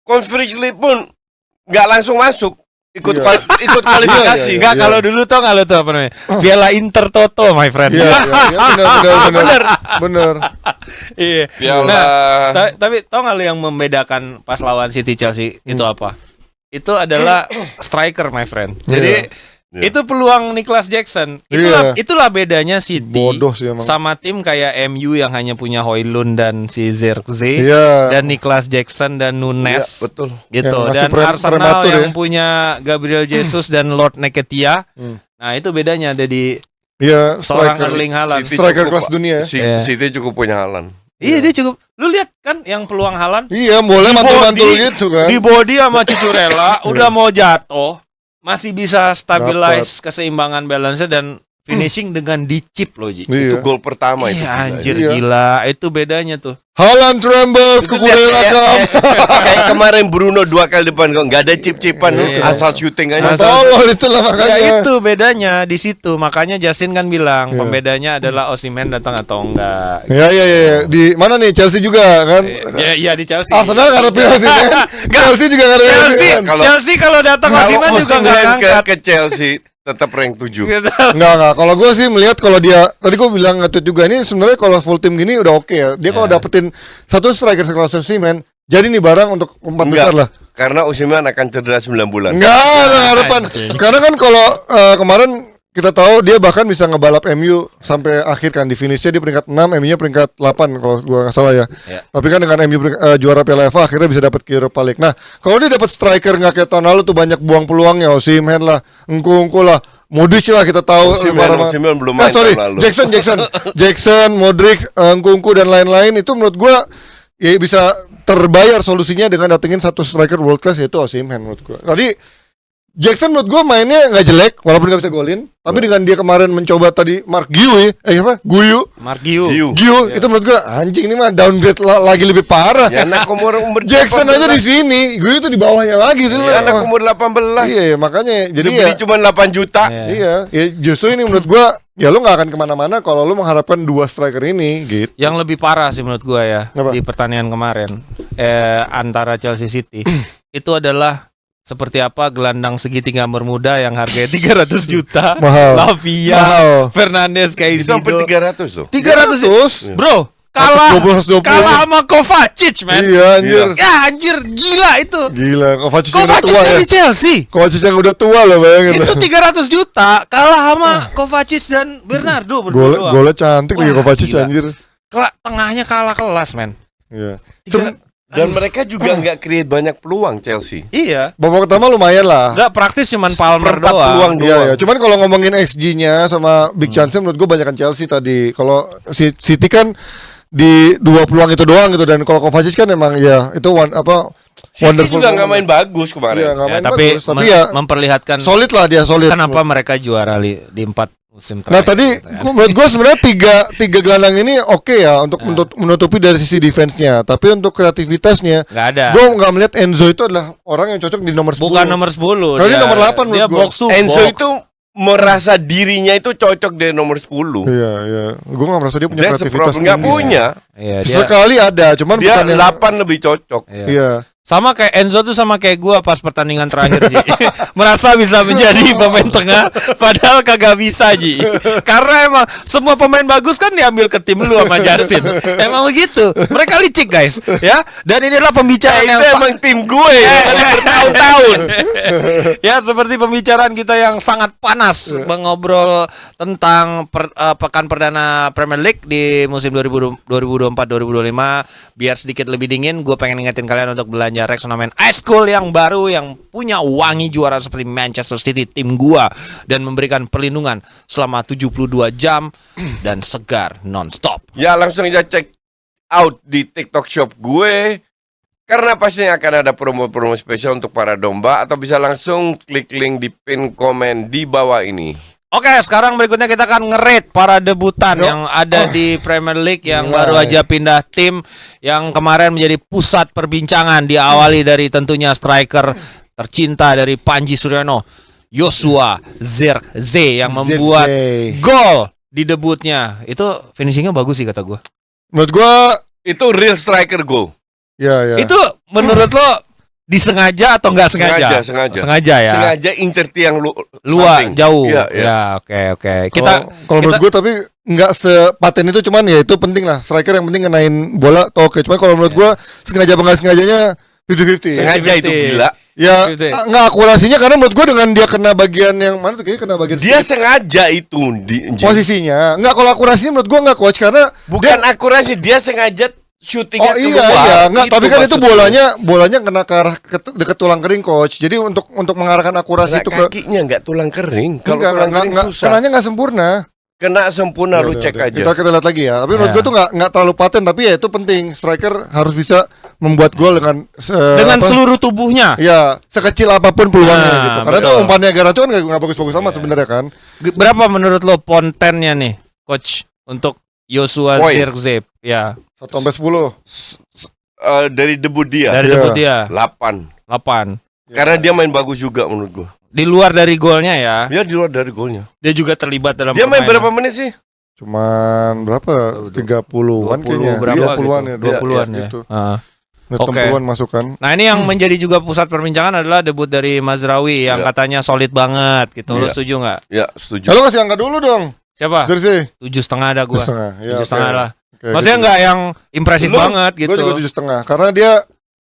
Conference League pun nggak langsung masuk. Ikut kualifikasi. Enggak, kalau dulu tau nggak lo tuh apa namanya? Piala Intertoto, my friend. Iya, bener. Iya. Nah, tapi tau nggak lo yang membedakan pas lawan City Chelsea itu apa? Itu adalah striker, my friend. Jadi itu peluang Nicholas Jackson. Itulah bedanya City bodoh sih emang. sama tim kayak MU yang hanya punya Højlund dan si Zirkzee dan Nicholas Jackson dan Nunes. Betul. Gitu. Dan Arsenal yang punya Gabriel Jesus dan Lord Nketiah. Nah, itu bedanya ada di seorang Erling Haaland. Striker kelas dunia. City cukup punya Haaland. Iya, dia cukup. Lu lihat kan yang peluang Haaland? Iya, boleh mantul-mantul gitu kan. Di body sama Cucurella udah mau jatuh, masih bisa stabilize keseimbangan balance dan finishing dengan dicip loh, Ji. Itu gol pertama itu. Iya, anjir gila. Itu bedanya tuh. Haaland trembles Cucurella kayak kemarin Bruno 2 kali depan kok nggak ada cip-cipan, asal syuting aja. Tolol itulah makanya. Ya itu bedanya di situ. Makanya Justin kan bilang pembedanya adalah Osimhen datang atau enggak. Iya. Di mana nih, Chelsea juga kan? Iya di Chelsea. Arsenal ngarepin Osimhen. Chelsea juga ngarepin Osimhen. Chelsea kalau datang Osimhen juga enggak ngangkat ke Chelsea. Tetap rank 7. Enggak. Kalau gue sih melihat kalau dia, tadi gue bilang nge-tweet juga, ini sebenarnya kalau full tim gini udah oke ya. Dia kalau dapetin satu striker sekelas Osimhen, jadi nih barang untuk 4 besar lah. Karena Osimhen akan cedera 9 bulan. Enggak ada harapan. Karena kan kalau kemarin kita tahu dia bahkan bisa ngebalap MU sampai akhir kan, di finishnya di peringkat 6, MU-nya peringkat 8 kalau gue nggak salah ya. Tapi kan dengan MU juara Piala FA akhirnya bisa dapat ke Europa League. Nah, kalau dia dapat striker nggak kayak tahun lalu tuh banyak buang peluangnya, Osimhen lah, Nkunku lah, Modric lah kita tahu. Osimhen belum main tahun lalu. Jackson, Modric, Nkunku dan lain-lain itu menurut gue ya bisa terbayar solusinya dengan datengin satu striker world class, yaitu Osimhen menurut gue. Tadi Jackson menurut gue mainnya nggak jelek walaupun nggak bisa golin, tapi dengan dia kemarin mencoba tadi Guyu itu menurut gue anjing, ini mah downgrade lagi lebih parah. Ya, anak umur Jackson 18. Aja di sini, Guyu itu di bawahnya lagi tuh. Anak umur 18. Iya, makanya jadi beli cuma 8 juta. Iya, ya justru ini menurut gue ya lu nggak akan kemana-mana kalau lu mengharapkan 2 striker ini gitu. Yang lebih parah sih menurut gue ya. Apa? Di pertandingan kemarin antara Chelsea City itu adalah seperti apa gelandang segitiga bermuda yang harganya 300 juta, Lavia, Fernandes, Caicedo. Sampai 300 loh. 300, bro. Kalah 120. Sama Kovacic, man. Iya, anjir. Ya anjir, gila itu. Gila, Kovacic yang udah tua ya. Dari Chelsea. Kovacic yang udah tua loh, bayangin. Itu 300 juta kalah sama Kovacic dan Bernardo berdua. Golnya cantik lagi Kovacic, anjir. Tengahnya kalah kelas, man. Iya. Dan mereka juga nggak create banyak peluang Chelsea. Iya. Babak pertama lumayan lah. Nggak praktis, cuman Palmer doang. Peluang doang. Iya. Cuman kalau ngomongin XG-nya sama big chance-nya menurut gue banyakan Chelsea tadi. Kalau City kan di 2 peluang itu doang gitu, dan kalau Kovacic kan emang ya itu City juga nggak main bagus kemarin. Iya, nggak main tapi bagus, tapi ya memperlihatkan solid lah dia, solid. Kenapa mereka juara di 4 musim Nah terakhir, tadi menurut gue sebenarnya tiga gelandang ini oke ya untuk menutupi dari sisi defense-nya, tapi untuk kreativitasnya nggak ada. gue nggak melihat Enzo itu adalah orang yang cocok di nomor 10. Bukan nomor 10. Kalau dia nomor 8 menurut Dia gua. box to Enzo box. itu merasa dirinya itu cocok dari nomor 10. Iya. Gue nggak merasa dia punya That's the kreativitas problem. Nggak tinggi. punya. Iya, dia, Sekali ada, cuman Dia bukan yang 8 lebih cocok. iya. Iya. Sama kayak Enzo tuh sama kayak gua pas pertandingan terakhir Ji. Merasa bisa menjadi pemain tengah padahal kagak bisa Ji. Karena emang semua pemain bagus kan diambil ke tim lu sama Justin. Emang begitu. Mereka licik guys, ya. Dan inilah pembicaraan yang Itu emang tim gue dari bertahun-tahun. ya seperti pembicaraan kita yang sangat panas mengobrol tentang pekan perdana Premier League di musim 2024-2025. Biar sedikit lebih dingin, gue pengen ingetin kalian untuk belanja Rexona Ice Cool yang baru yang punya wangi juara seperti Manchester City tim gua dan memberikan perlindungan selama 72 jam dan segar non-stop. Ya langsung aja check out di TikTok shop gue. Karena pastinya akan ada promo-promo spesial untuk para domba. Atau bisa langsung klik link di pin komen di bawah ini. Oke, sekarang berikutnya kita akan nge-rate para debutan yang ada di Premier League yang baru aja pindah tim, yang kemarin menjadi pusat perbincangan, diawali dari tentunya striker tercinta dari Panji Suryono, Joshua Zirkzee yang membuat gol di debutnya. Itu finishingnya bagus sih kata gue. menurut gue Itu real striker goal. ya. Itu menurut lo disengaja atau nggak sengaja? Sengaja ya. Sengaja incer tiang Luar samping. jauh. Iya, iya. Ya, oke. Kalau menurut gue tapi nggak sepaten itu, cuman ya itu penting lah, striker yang penting ngenain bola tuh oke, cuman kalau menurut gue sengaja apa nggak sengajanya 50-50. Sengaja itu 50-50. gila. Ya Gitu. nggak akurasinya, karena menurut gue dengan dia kena bagian yang mana tuh, kayaknya kena bagian Dia sengaja itu di posisinya. Nggak, kalau akurasinya menurut gue nggak, coach, karena bukan akurasi, dia sengaja syutingnya oh keluar. iya, nggak, tapi kan itu maksudnya. bolanya kena ke arah dekat tulang kering, coach. Jadi untuk mengarahkan akurasi Kena itu ke kakinya nggak tulang kering. Kalau enggak, tulang kering susah. kenanya nggak sempurna. Kena sempurna, lu Udah, cek udah. aja. Kita lihat lagi ya. Tapi menurut Ya. gue tuh nggak terlalu paten, tapi ya itu penting. Striker harus bisa membuat gol dengan Dengan seluruh tubuhnya. ya sekecil apapun peluangnya Nah, gitu. Karena betul. tuh umpannya Garnacho kan nggak bagus-bagus sama sebenarnya kan. Berapa menurut lo pontennya nih, coach, untuk Joshua Poin. Zirkzee? Ya, 1-10. Dari debut dia dari Iya. debut dia 8. 8. Karena dia main bagus juga menurut gua. Di luar dari golnya ya, Dia di luar dari golnya. dia juga terlibat dalam Dia main permainan. berapa menit sih? Cuman berapa? 30-an 20 kayaknya. berapa 20-an gitu. ya, 20-an iya, ya. gitu. Oke. 60-an masukan. Nah, ini yang menjadi juga pusat perbincangan adalah debut dari Mazraoui yang Iya. katanya solid banget gitu. Lo Iya. setuju nggak? Ya, setuju. Kalau kasih angka dulu dong. Siapa? Jersey. 7,5 ada gua. 7,5. Ya, 7,5 lah. Oke, Maksudnya gitu. nggak yang impresif Lu- banget gitu. Gue juga 7,5. Karena dia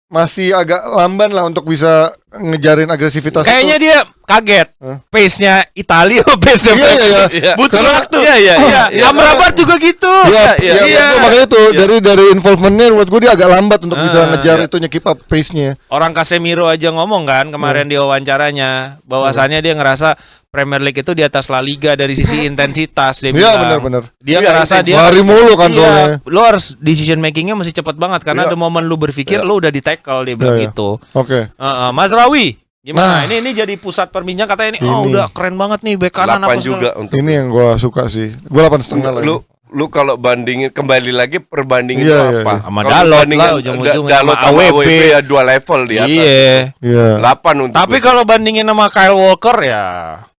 masih agak lamban lah untuk bisa ngejarin agresivitas Kayaknya itu. dia kaget. Hah? Pace-nya Italia apa pace-nya Iya, iya, iya. Iya. butuh Karena- waktu. Iya, iya, iya. Iya, Amrabat juga gitu. Iya, iya, iya, makanya itu Iya. dari involvementnya menurut gue dia agak lambat untuk bisa Ah, ngejar iya. itu, keep up pace-nya. Orang Casemiro aja ngomong kan kemarin di wawancaranya bahwasannya dia ngerasa Premier League itu di atas La Liga dari sisi intensitas dia Iya, bilang. benar-benar. Dia Iya, ngerasa dia Lari mulu kan soalnya. Lo harus decision makingnya mesti cepat banget karena Iya. the moment lu berpikir Iya. lu udah di tackle dia bilang Iya, iya. gitu. Oke. Mazraoui gimana? Nah. Ini jadi pusat perbincangan katanya ini. Oh Ini. udah keren banget nih bek kanan 8 apa juga segala. untuk Ini yang gue suka sih. Gue 8,5 lah. lu kalau bandingin kembali lagi perbandingan Iya, itu iya, apa? iya. Sama Kalau Dalot bandingin lah, ujung-ujungnya Dalot sama sama AWB. AWB ya 2 level di atas. Iya. Iya. 8 untuk Tapi gue. kalau bandingin sama Kyle Walker ya.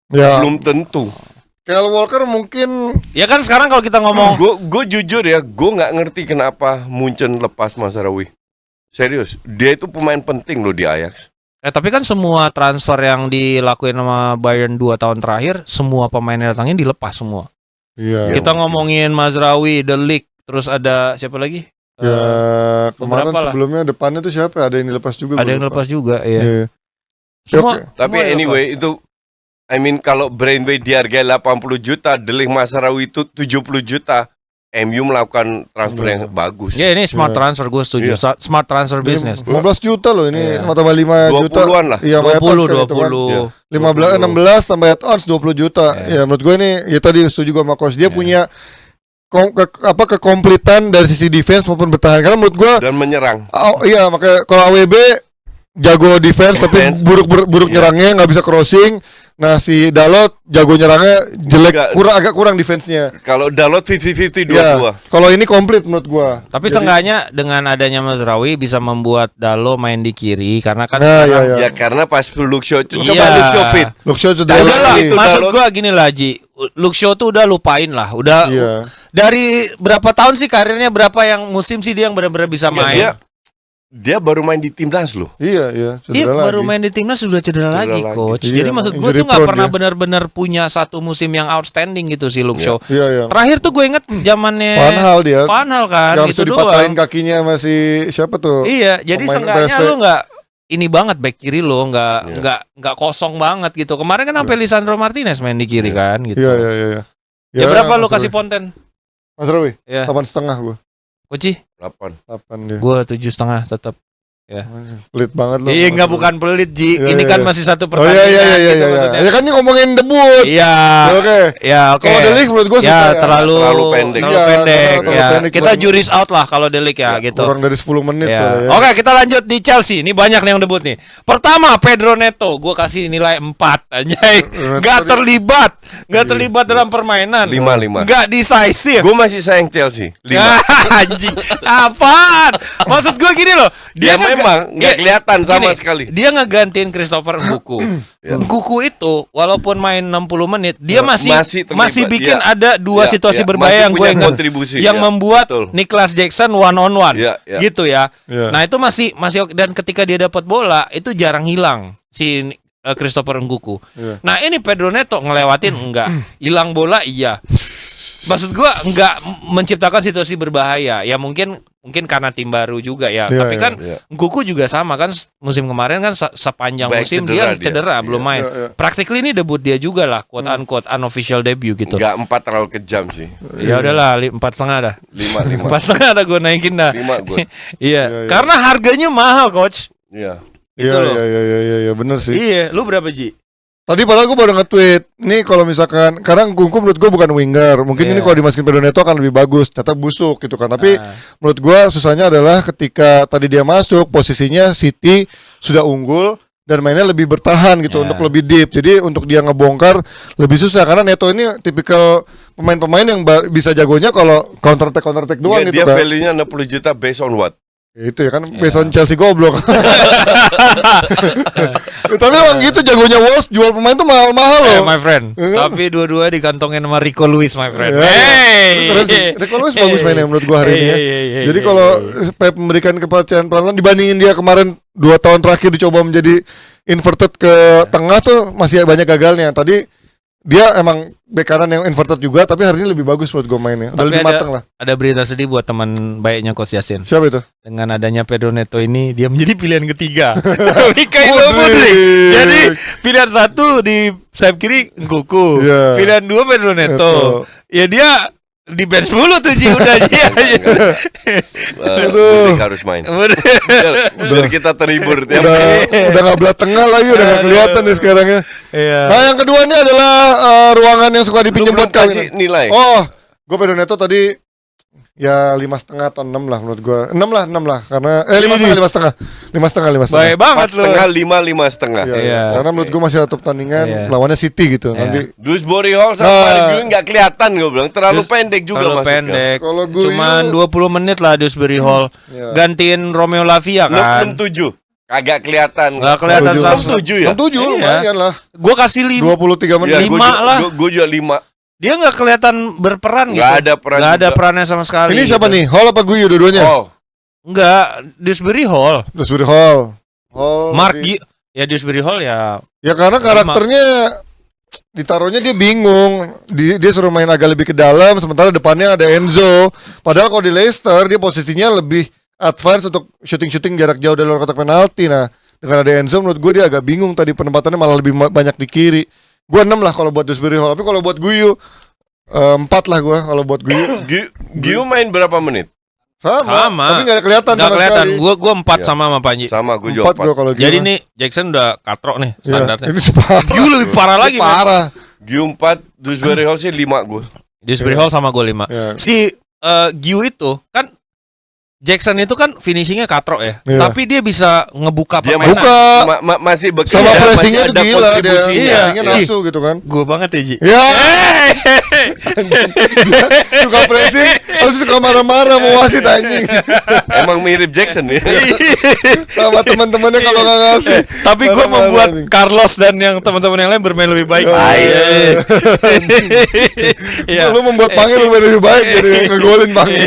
Ya. Belum tentu. Kyle Walker mungkin Ya kan sekarang kalau kita ngomong Gue jujur ya, gue nggak ngerti kenapa Munchen lepas Mazraoui. Serius, dia itu pemain penting loh di Ajax. tapi kan semua transfer yang dilakuin sama Bayern 2 tahun terakhir, semua pemain yang datangin dilepas semua. iya. Kita ngomongin Mazraoui, De Ligt, terus ada siapa lagi? Ya, kemarin beberapa lah. sebelumnya depannya tuh siapa? Ada yang dilepas juga. Ada gua yang lupa. lepas juga, Iya. ya. Iya. Semua, Oke. Tapi semua anyway itu, I mean kalau Braithwaite dihargai 80 juta, De Ligt Mazraoui itu 70 juta. MU melakukan transfer yang bagus. ya ini smart Iya. transfer, gue setuju. Iya. Smart transfer business. 15 juta loh ini, Iya. tambah 5 juta. 20-an lah. Iya, sama add-ons 20, kan itu kan. 20. 15, 16 sampai add-ons 20 juta. Iya. Ya menurut gue ini ya tadi setuju gue sama coach, dia punya kekompletan dari sisi defense maupun bertahan. Karena menurut gue Dan menyerang. iya, makanya kalau AWB jago defense tapi Defense. buruk Iya. nyerangnya, nggak bisa crossing. Nah si Dalot jago nyerangnya jelek, Enggak. agak kurang defense-nya. Kalau Dalot 50-50 Ya, dua-dua. kalau ini komplit menurut gua. Tapi Jadi- seenggaknya dengan adanya Mazraoui bisa membuat Dalo main di kiri karena kan Nah, sekarang iya, Ya karena pas Luke Shaw itu Iya. coba Luke Shaw fit. Luke Shaw Ya cedera udah lah, lagi. itu maksud Dalot. gua gini lah Ji, Luke Shaw tuh udah lupain lah, udah Iya. dari berapa tahun sih karirnya, berapa yang musim sih dia yang benar-benar bisa Ya, main? dia baru main di timnas loh. Iya, Iya, cedera baru lagi. main di timnas sudah cedera Cedera lagi, lagi. coach. Iya, Jadi maksud gue injury tuh nggak prone pernah dia. benar-benar punya satu musim yang outstanding gitu si Luke Iya. Shaw. Iya, iya. Terakhir tuh gue inget zamannya Van Hal dia. Van Hal kan, Yang gitu bisa dipatahin doang. kakinya masih siapa tuh? Iya, jadi Pemain seenggaknya PSV. lu nggak ini banget back kiri lo nggak Iya. nggak kosong banget gitu. Kemarin kan sampai Lisandro Martinez main di kiri kan gitu. Iya, iya, iya. Ya, berapa lu Mas kasih Rawi. Ponten? Mas Rawi? Ya, 8,5 gua. Koci, 8. 8 dia. gue 7,5 tetap. Pelit banget loh. Iya, Mas nggak Rawi. bukan pelit Ji. Iya, Ini iya, kan iya. masih satu Oh pertandingan iya, iya, iya, gitu iya. maksudnya. Ya kan ini ngomongin debut. Iya. Oke. Ya, oke. Kalau Delik menurut gua ya susah ya. terlalu pendek. terlalu Iya, pendek, terlalu ya. pendek. Kita juris out lah kalau Delik ya, gitu. Kurang dari 10 menit Ya. soalnya. Oke, kita lanjut di Chelsea. Ini banyak nih yang debut nih. Pertama, Pedro Neto. Gue kasih nilai 4. Anjay. Neto Gak di- terlibat. Gak Iya. terlibat dalam permainan. 5. Gak decisive. Gue masih sayang Chelsea. 5. Anjing. Apaan? Maksud gue gini loh. Dia memang nggak kelihatan sama gini, sekali. Dia ngegantiin Christopher Nkuku. Nkuku itu walaupun main 60 menit, dia masih Masih masih terlibat, bikin ya. ada dua Ya, situasi ya, berbahaya masih yang gue punya ingat. kontribusi, Yang ya. membuat Betul. Nicholas Jackson one on one. Ya, ya. Gitu ya. Iya. Nah, itu masih dan ketika dia dapat bola itu jarang hilang si Christopher Nkuku. Iya. Nah, ini Pedro Neto ngelewatin enggak. Hilang bola iya. Maksud gua enggak menciptakan situasi berbahaya. Ya mungkin karena tim baru juga ya. Iya, Tapi iya, kan iya. Nkuku juga sama kan musim kemarin kan sepanjang Baik musim cedera dia cedera dia. belum Iya. main. Iya, iya. Practically ini debut dia juga lah, quote unquote unofficial debut gitu. Enggak 4 terlalu kejam sih. Ya udahlah 4,5 dah. 5. 4,5 dah gue naikin dah. 5 gue. Iya, iya. karena harganya mahal, coach. Iya. Itu Iya, loh. iya, bener sih. Iya, lu berapa Ji? Tadi padahal gue baru nge-tweet. Ini kalau misalkan karena Nkunku menurut gue bukan winger. Mungkin Iya. ini kalau dimasukin Pedro Neto akan lebih bagus. Ternyata busuk gitu kan. Tapi Nah. menurut gue susahnya adalah ketika tadi dia masuk posisinya City sudah unggul dan mainnya lebih bertahan gitu Ya. untuk lebih deep. Jadi untuk dia ngebongkar lebih susah karena Neto ini tipikal pemain-pemain yang bisa jagonya kalau counter attack doang Dia, gitu dia kan. value-nya 60 juta based on what? Ya, itu ya kan based on Chelsea goblok. Tapi emang gitu jagonya Wolves jual pemain tuh mahal-mahal loh. My friend. Iya. Tapi dua-dua dikantongin sama Rico Lewis, my friend. Ya, Hey. keren sih. Rico Lewis bagus mainnya menurut gua hari ini ya. Jadi kalau Pep memberikan kepercayaan pelan-pelan dibandingin dia kemarin 2 tahun terakhir dicoba menjadi inverted ke tengah tuh masih banyak gagalnya. Tadi dia emang bek kanan yang inverted juga tapi hari ini lebih bagus menurut gua mainnya. Udah Tapi lebih matang lah. ada berita sedih buat teman baiknya Coach Yasin. Siapa itu? Dengan adanya Pedro Neto ini dia menjadi pilihan ketiga. Mikhail Mudryk. Mudryk. Jadi pilihan 1 di sayap kiri Nkuku. Iya. Pilihan 2 Pedro Neto. Neto. Ya dia di bench mulu tuh Ji udah Ji. Aduh. Mudryk harus main. Biar kita terhibur tiap Udah nggak belah tengah lagi udah nggak kelihatan nih sekarang ya. Iya. Nah yang kedua ini adalah ruangan yang suka Lu dipinjam belum buat kasih kawin. nilai. Oh, gue Pedro Neto tadi ya 5,5 atau 6 lah menurut gue. 6 lah karena 5,5. Baik banget lu. 4,5, 5,5. Iya, Iya. karena menurut gue masih satu pertandingan Iya. lawannya City gitu. Iya. Nanti Dewsbury Hall sama Nah. Guy nggak kelihatan gue bilang. Terlalu pendek juga Terlalu masuknya. pendek. Kalau gue Cuman 20 menit lah Dewsbury Hall. Iya. Gantiin Romeo Lavia kan. 67. Kagak kelihatan. Nggak kelihatan Tujuh. sama. 67 ya? 7 Iya. lumayan lah. Gue kasih 23 menit. Iya, Lima lah. Gue juga 5. Dia nggak kelihatan berperan gitu. Nggak ada peran Nggak ada juga. perannya sama sekali. Ini siapa gitu. nih? Hall apa Guyu dua-duanya? Oh, Enggak, Dewsbury Hall. Dewsbury Hall. Hall. Mark tadi. Ya Dewsbury Hall ya. Ya karena karakternya ditaruhnya dia bingung. Dia suruh main agak lebih ke dalam sementara depannya ada Enzo. Padahal kalau di Leicester dia posisinya lebih advance untuk shooting jarak jauh dari luar kotak penalti. Nah, dengan ada Enzo menurut gue dia agak bingung tadi penempatannya malah lebih banyak di kiri. Gue 6 lah kalau buat Dewsbury Hall. Tapi kalau buat Guyu 4 lah gue kalau buat Guyu. Guy main berapa menit? Sama. Tapi gak kelihatan Nggak sama kelihatan. sekali. Gua 4 Iya. sama Panji. Sama gue 4 juga gue kalau Guyu. Jadi nih Jackson udah katrok nih Iya, standarnya. ini parah. Guy lebih parah lagi. men. Parah. Guy 4, Dewsbury Hall sih 5 gue. Dewsbury Iya. Hall sama gue 5. Iya. Si Guy itu kan Jackson itu kan finishingnya katrok ya, Iya. tapi dia bisa ngebuka Dia permainan. Buka. masih bekerja, Sama masih pressingnya ada tuh gila dia. kontribusinya. Iya. Pressingnya nasu gitu kan. Gue banget ya Ji. Ya, suka pressing, terus suka marah-marah mau wasit anjing. Emang mirip Jackson ya. Sama teman-temannya kalau nggak ngasih. Tapi gue Marah-marah membuat anjing. Carlos dan yang teman-teman yang lain bermain lebih baik. Oh, iya. Iya. Lu membuat Pange lebih baik jadi ngegolin Pange.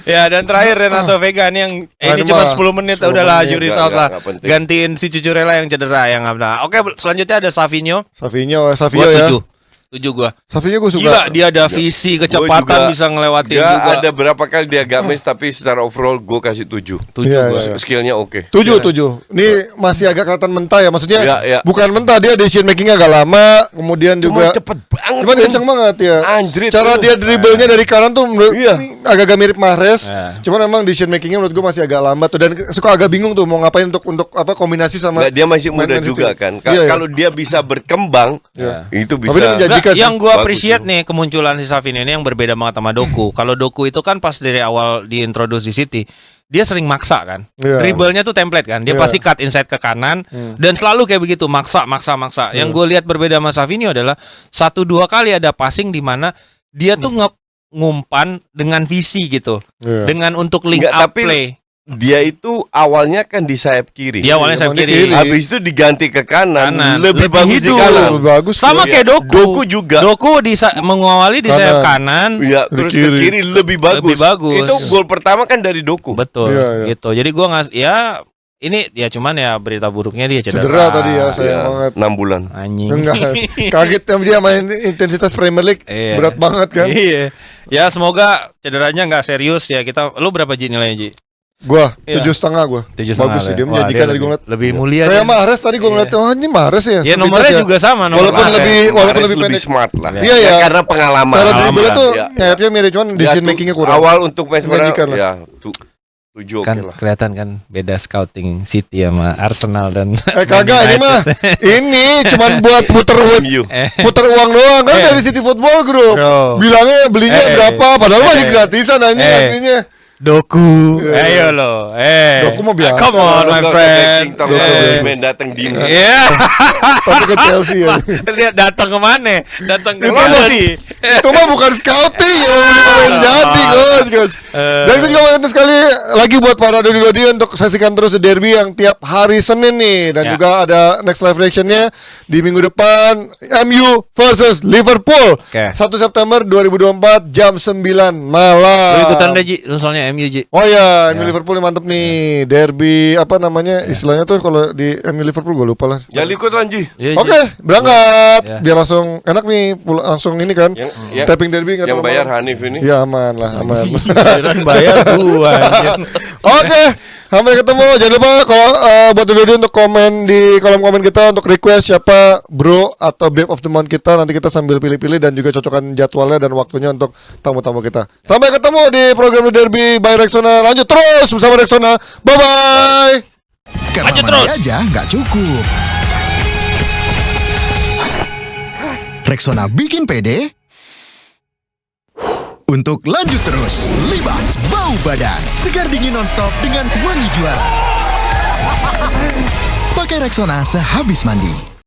Ya, dan terakhir Renato Vega nih yang ini Ini cuma mah 10 menit 10 udahlah menit, juri nggak- out lah. nggak penting. Gantiin si Cucurella yang cedera yang apa. Oke, selanjutnya ada Savinho. Savio Gua ya. 7 gua. Savio gue suka. Gila, dia ada visi, kecepatan bisa ngelewatin Dia juga. ada berapa kali dia agak miss, tapi secara overall gue kasih 7. 7 Iya, gua. iya. Skillnya oke. 7. Ini masih agak kelihatan mentah ya. Maksudnya Iya, iya. bukan mentah, dia decision makingnya agak lama. Kemudian Cuma juga cepet banget. Cuman kenceng banget ya. Anjrit, Cara tuh. dia dribblenya dari kanan tuh menurut Iya. ini agak-agak mirip Mahrez. Iya. Cuman emang decision makingnya menurut gue masih agak lambat tuh dan suka agak bingung tuh mau ngapain untuk apa kombinasi sama. Nggak, dia masih muda main-main juga situ. kan. Iya, iya. Kalau dia bisa berkembang, Iya. itu bisa. Tapi dia menjanjikan. Nggak, sih. yang gue Bagus appreciate tuh. nih kemunculan si Savinho ini yang berbeda banget sama Doku. Kalau Doku itu kan pas dari awal diintroduksi City, dia sering maksa kan. Iya. Dribblenya tuh template kan. Dia Iya. pasti cut inside ke kanan dan selalu kayak begitu, maksa. Yang gue lihat berbeda sama Savinho adalah 1-2 kali ada passing di mana dia tuh ngumpan dengan visi gitu. Iya. Dengan untuk link Nggak, up tapi play. Dia itu awalnya kan di sayap kiri. Dia awalnya sayap Emang di kiri. kiri. Habis itu diganti ke kanan, Kanan. lebih Lebih bagus di hidup. kanan. Lebih bagus. Sama tuh. kayak Doku. Doku juga. Doku mengawali di sayap kanan. Iya, Di terus kiri. ke kiri lebih bagus. Lebih bagus. Itu gol pertama kan dari Doku. Betul, Iya, iya. gitu. Jadi gua ya ini ya cuman ya berita buruknya dia cedera. Cedera tadi ya, sayang Iya, banget. 6 bulan. Anjing. Enggak. Kaget sama dia main intensitas Premier League Iya. berat banget kan. Iya. Ya semoga cederanya nggak serius ya. Lu berapa Ji nilainya Ji? Gua Iya. 7,5 gua. 7,5 Bagus sih dia menjanjikan tadi gua ngeliat. lebih mulia. Kayak kan? Mahrez tadi gua ngeliat, Iya. oh ini Mahrez ya. Ya sepintas nomornya ya. juga sama nomor Walaupun Mahrez. lebih Mahrez lebih pendek. smart lah. Iya, ya. Karena pengalaman. Cara Pengalaman. dribble tuh Iya. nyayapnya mirip cuman decision tuh makingnya kurang. Awal untuk match Menjanjikan lah. ya 7 oke Kan lah. kelihatan kan beda scouting City sama Arsenal dan Kagak ini mah. Ini cuman buat MU. puter uang doang kan dari City Football Group. Bro. Bilangnya belinya berapa padahal mah Eh. di gratisan aja artinya. Doku. Iya. Ayo lo. Doku mah biasa. Come on my friend. TikTok Iya. main datang di Iya. Tapi ke Chelsea ya. Lihat datang ke mana? Datang ke Itu mah- Chelsea. Itu mah bukan scouting ya, beli pemain jadi, coach. Dan itu juga penting sekali lagi buat para dodi-dodi untuk saksikan terus The Derby yang tiap hari Senin nih dan Ya. juga ada next live reaction-nya di minggu depan MU versus Liverpool. Oke. 1 September 2024 jam 9 malam. Lu ikutan deh Ji, lu soalnya MU Ji. Oh ya, MU Liverpool ini mantep nih. Derby apa namanya? Istilahnya tuh kalau di MU Liverpool gue lupa lah. Jangan ikut lanjut. Iya, Ji. Oke, berangkat. Ya. Biar langsung enak nih, langsung ini kan. Tapping derby nggak Yang terlalu bayar mahal. Hanif ini. Ya aman lah, aman. Giliran bayar gua anjir. Oke, sampai ketemu. Jangan lupa kalau buat dulu untuk komen di kolom komen kita untuk request siapa bro atau babe of the month kita. Nanti kita sambil pilih-pilih dan juga cocokkan jadwalnya dan waktunya untuk tamu-tamu kita. Sampai ketemu di program The Derby by Rexona. Lanjut terus bersama Rexona. Bye bye. Karena Lanjut mana terus. aja nggak cukup. Rexona bikin pede untuk lanjut terus. Libas bau badan, segar dingin nonstop dengan wangi juara. Pakai Rexona sehabis mandi.